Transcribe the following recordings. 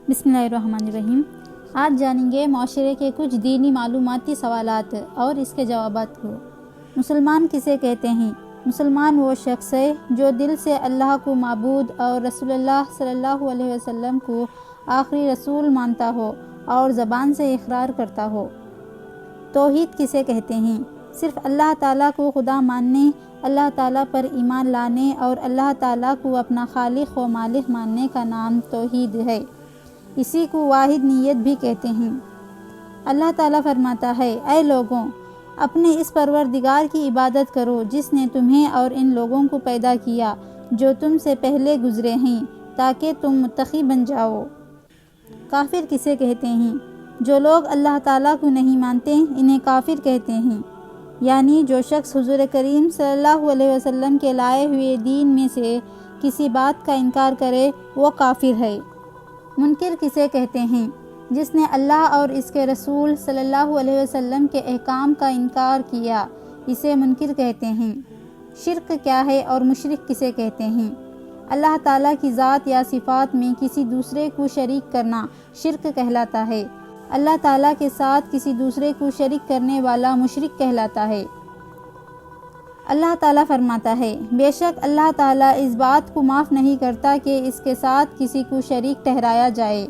بسم اللہ الرحمن الرحیم۔ آج جانیں گے معاشرے کے کچھ دینی معلوماتی سوالات اور اس کے جوابات کو۔ مسلمان کسے کہتے ہیں؟ مسلمان وہ شخص ہے جو دل سے اللہ کو معبود اور رسول اللہ صلی اللہ علیہ وسلم کو آخری رسول مانتا ہو اور زبان سے اقرار کرتا ہو۔ توحید کسے کہتے ہیں؟ صرف اللہ تعالیٰ کو خدا ماننے، اللہ تعالیٰ پر ایمان لانے اور اللہ تعالیٰ کو اپنا خالق و مالک ماننے کا نام توحید ہے۔ اسی کو واحد نیت بھی کہتے ہیں۔ اللہ تعالیٰ فرماتا ہے، اے لوگوں، اپنے اس پروردگار کی عبادت کرو جس نے تمہیں اور ان لوگوں کو پیدا کیا جو تم سے پہلے گزرے ہیں تاکہ تم متقی بن جاؤ۔ کافر کسے کہتے ہیں؟ جو لوگ اللہ تعالیٰ کو نہیں مانتے انہیں کافر کہتے ہیں، یعنی جو شخص حضور کریم صلی اللہ علیہ وسلم کے لائے ہوئے دین میں سے کسی بات کا انکار کرے وہ کافر ہے۔ منکر کسے کہتے ہیں؟ جس نے اللہ اور اس کے رسول صلی اللہ علیہ وسلم کے احکام کا انکار کیا، اسے منکر کہتے ہیں۔ شرک کیا ہے اور مشرک کسے کہتے ہیں؟ اللہ تعالیٰ کی ذات یا صفات میں کسی دوسرے کو شریک کرنا شرک کہلاتا ہے۔ اللہ تعالیٰ کے ساتھ کسی دوسرے کو شریک کرنے والا مشرک کہلاتا ہے۔ اللہ تعالیٰ فرماتا ہے، بے شک اللہ تعالیٰ اس بات کو معاف نہیں کرتا کہ اس کے ساتھ کسی کو شریک ٹھہرایا جائے،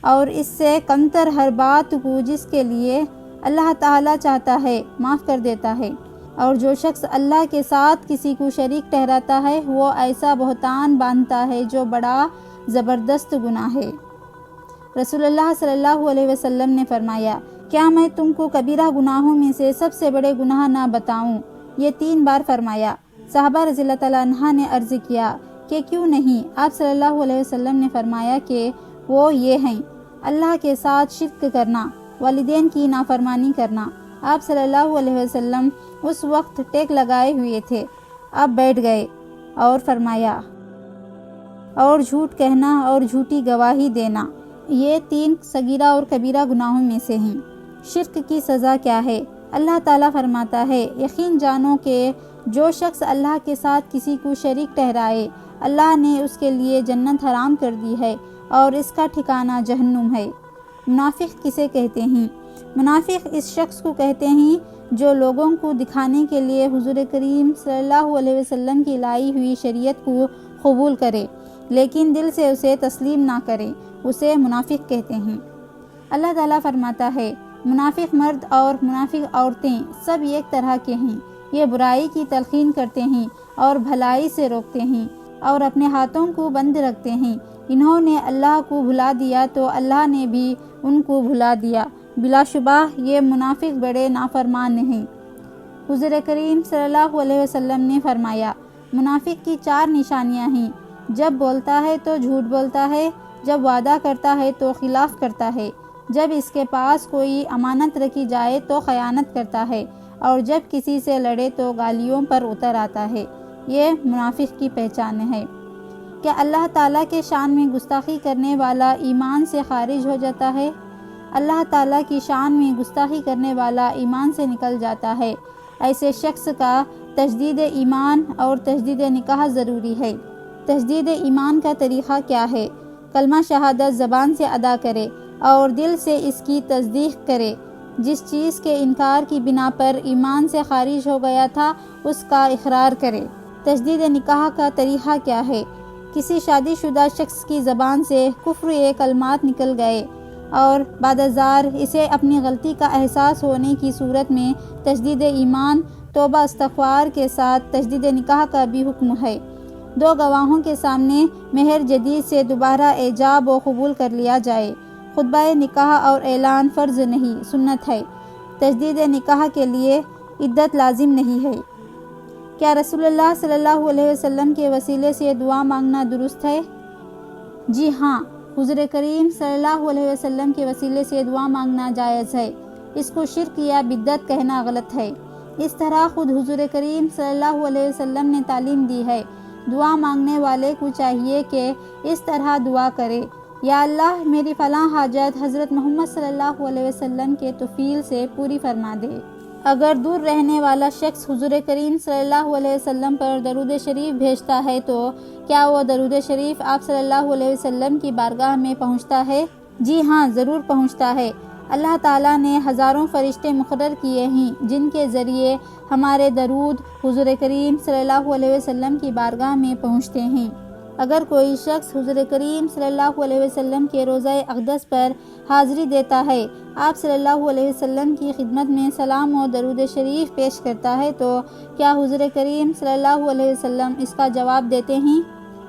اور اس سے کمتر ہر بات کو جس کے لیے اللہ تعالیٰ چاہتا ہے معاف کر دیتا ہے۔ اور جو شخص اللہ کے ساتھ کسی کو شریک ٹھہراتا ہے وہ ایسا بہتان باندھتا ہے جو بڑا زبردست گناہ ہے۔ رسول اللہ صلی اللہ علیہ وسلم نے فرمایا، کیا میں تم کو کبیرہ گناہوں میں سے سب سے بڑے گناہ نہ بتاؤں؟ یہ 3 بار فرمایا۔ صحابہ رضی اللہ تعالیٰ عنہ نے عرض کیا کہ کیوں نہیں؟ آپ صلی اللہ علیہ وسلم نے فرمایا کہ وہ یہ ہیں: اللہ کے ساتھ شرک کرنا، والدین کی نافرمانی کرنا۔ آپ صلی اللہ علیہ وسلم اس وقت ٹیک لگائے ہوئے تھے، آپ بیٹھ گئے اور فرمایا، اور جھوٹ کہنا اور جھوٹی گواہی دینا، یہ 3 صغیرہ اور کبیرہ گناہوں میں سے ہیں۔ شرک کی سزا کیا ہے؟ اللہ تعالیٰ فرماتا ہے، یقین جانو کہ جو شخص اللہ کے ساتھ کسی کو شریک ٹھہرائے، اللہ نے اس کے لیے جنت حرام کر دی ہے اور اس کا ٹھکانہ جہنم ہے۔ منافق کسے کہتے ہیں؟ منافق اس شخص کو کہتے ہیں جو لوگوں کو دکھانے کے لیے حضور کریم صلی اللہ علیہ وسلم کی لائی ہوئی شریعت کو قبول کرے لیکن دل سے اسے تسلیم نہ کرے، اسے منافق کہتے ہیں۔ اللہ تعالیٰ فرماتا ہے، منافق مرد اور منافق عورتیں سب ایک طرح کے ہیں، یہ برائی کی تلقین کرتے ہیں اور بھلائی سے روکتے ہیں اور اپنے ہاتھوں کو بند رکھتے ہیں۔ انہوں نے اللہ کو بھلا دیا تو اللہ نے بھی ان کو بھلا دیا، بلا شبہ یہ منافق بڑے نافرمان ہیں۔ حضور کریم صلی اللہ علیہ وسلم نے فرمایا، منافق کی 4 نشانیاں ہیں: جب بولتا ہے تو جھوٹ بولتا ہے، جب وعدہ کرتا ہے تو خلاف کرتا ہے، جب اس کے پاس کوئی امانت رکھی جائے تو خیانت کرتا ہے، اور جب کسی سے لڑے تو گالیوں پر اتر آتا ہے۔ یہ منافق کی پہچان ہے۔ کیا اللہ تعالیٰ کے شان میں گستاخی کرنے والا ایمان سے خارج ہو جاتا ہے؟ اللہ تعالیٰ کی شان میں گستاخی کرنے والا ایمان سے نکل جاتا ہے۔ ایسے شخص کا تجدید ایمان اور تجدید نکاح ضروری ہے۔ تجدید ایمان کا طریقہ کیا ہے؟ کلمہ شہادت زبان سے ادا کرے اور دل سے اس کی تصدیق کرے۔ جس چیز کے انکار کی بنا پر ایمان سے خارج ہو گیا تھا اس کا اقرار کرے۔ تجدید نکاح کا طریقہ کیا ہے؟ کسی شادی شدہ شخص کی زبان سے کفر کلمات نکل گئے اور بعد ازار اسے اپنی غلطی کا احساس ہونے کی صورت میں تجدید ایمان، توبہ استغفار کے ساتھ تجدید نکاح کا بھی حکم ہے۔ 2 گواہوں کے سامنے مہر جدید سے دوبارہ ایجاب و قبول کر لیا جائے۔ خطبہ نکاح اور اعلان فرض نہیں، سنت ہے۔ تجدید نکاح کے لیے عدت لازم نہیں ہے۔ کیا رسول اللہ صلی اللہ علیہ وسلم کے وسیلے سے دعا مانگنا درست ہے؟ جی ہاں، حضور کریم صلی اللہ علیہ وسلم کے وسیلے سے دعا مانگنا جائز ہے۔ اس کو شرک یا بدعت کہنا غلط ہے۔ اس طرح خود حضور کریم صلی اللہ علیہ وسلم نے تعلیم دی ہے۔ دعا مانگنے والے کو چاہیے کہ اس طرح دعا کرے، یا اللہ میری فلاں حاجت حضرت محمد صلی اللہ علیہ وسلم کے توفیل سے پوری فرما دے۔ اگر دور رہنے والا شخص حضور کریم صلی اللہ علیہ وسلم پر درود شریف بھیجتا ہے تو کیا وہ درود شریف آپ صلی اللہ علیہ وسلم کی بارگاہ میں پہنچتا ہے؟ جی ہاں، ضرور پہنچتا ہے۔ اللہ تعالیٰ نے ہزاروں فرشتے مقرر کیے ہیں جن کے ذریعے ہمارے درود حضور کریم صلی اللہ علیہ وسلم کی بارگاہ میں پہنچتے ہیں۔ اگر کوئی شخص حضور کریم صلی اللہ علیہ وسلم کے روضہ اقدس پر حاضری دیتا ہے، آپ صلی اللہ علیہ وسلم کی خدمت میں سلام و درود شریف پیش کرتا ہے، تو کیا حضور کریم صلی اللہ علیہ وسلم اس کا جواب دیتے ہیں؟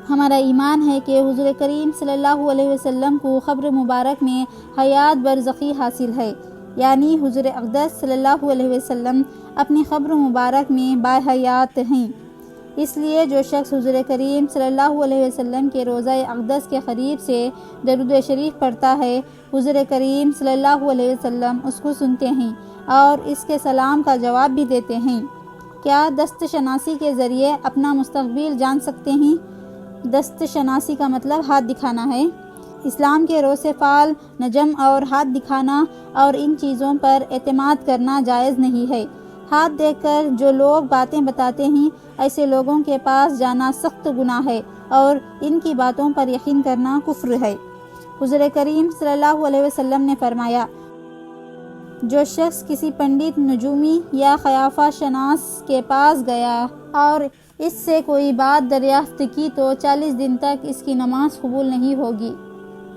ہمارا ایمان ہے کہ حضور کریم صلی اللہ علیہ وسلم کو قبر مبارک میں حیات برزخی حاصل ہے، یعنی حضور اقدس صلی اللہ علیہ وسلم اپنی قبر مبارک میں باحیات ہیں۔ اس لیے جو شخص حضور کریم صلی اللہ علیہ وسلم کے روضہ اقدس کے قریب سے درود شریف پڑھتا ہے، حضور کریم صلی اللہ علیہ وسلم اس کو سنتے ہیں اور اس کے سلام کا جواب بھی دیتے ہیں۔ کیا دست شناسی کے ذریعے اپنا مستقبل جان سکتے ہیں؟ دست شناسی کا مطلب ہاتھ دکھانا ہے۔ اسلام کے روز فال، نجم اور ہاتھ دکھانا اور ان چیزوں پر اعتماد کرنا جائز نہیں ہے۔ ہاتھ دیکھ کر جو لوگ باتیں بتاتے ہیں، ایسے لوگوں کے پاس جانا سخت گناہ ہے اور ان کی باتوں پر یقین کرنا کفر ہے۔ حضور کریم صلی اللہ علیہ وسلم نے فرمایا، جو شخص کسی پنڈت، نجومی یا خیافہ شناس کے پاس گیا اور اس سے کوئی بات دریافت کی تو 40 دن تک اس کی نماز قبول نہیں ہوگی۔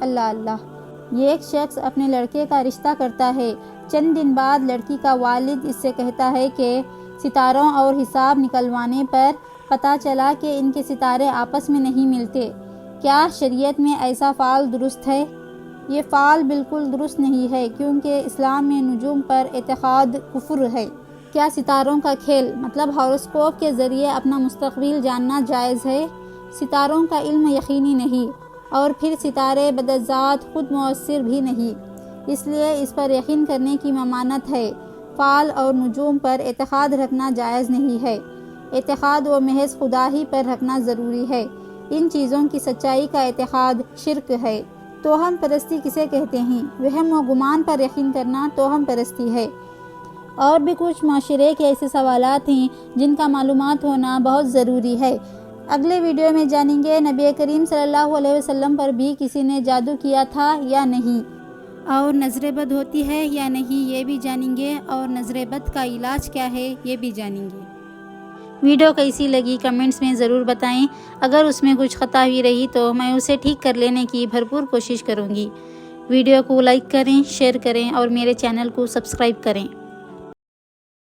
اللہ اللہ۔ یہ ایک شخص اپنے لڑکے کا رشتہ کرتا ہے، چند دن بعد لڑکی کا والد اس سے کہتا ہے کہ ستاروں اور حساب نکلوانے پر پتہ چلا کہ ان کے ستارے آپس میں نہیں ملتے۔ کیا شریعت میں ایسا فعل درست ہے؟ یہ فعل بالکل درست نہیں ہے، کیونکہ اسلام میں نجوم پر اعتقاد کفر ہے۔ کیا ستاروں کا کھیل مطلب ہاروسکوپ کے ذریعے اپنا مستقبل جاننا جائز ہے؟ ستاروں کا علم یقینی نہیں، اور پھر ستارے بذات خود مؤثر بھی نہیں، اس لیے اس پر یقین کرنے کی ممانعت ہے۔ فال اور نجوم پر اعتقاد رکھنا جائز نہیں ہے۔ اعتقاد و محض خدا ہی پر رکھنا ضروری ہے۔ ان چیزوں کی سچائی کا اعتقاد شرک ہے۔ توہم پرستی کسے کہتے ہیں؟ وہم و گمان پر یقین کرنا توہم پرستی ہے۔ اور بھی کچھ معاشرے کے ایسے سوالات ہیں جن کا معلومات ہونا بہت ضروری ہے۔ اگلے ویڈیو میں جانیں گے نبی کریم صلی اللہ علیہ وسلم پر بھی کسی نے جادو کیا تھا یا نہیں، اور نظر بد ہوتی ہے یا نہیں یہ بھی جانیں گے، اور نظر بد کا علاج کیا ہے یہ بھی جانیں گے۔ ویڈیو کیسی لگی کمنٹس میں ضرور بتائیں۔ اگر اس میں کچھ خطا ہوئی رہی تو میں اسے ٹھیک کر لینے کی بھرپور کوشش کروں گی۔ ویڈیو کو لائک کریں، شیئر کریں اور میرے چینل کو سبسکرائب کریں۔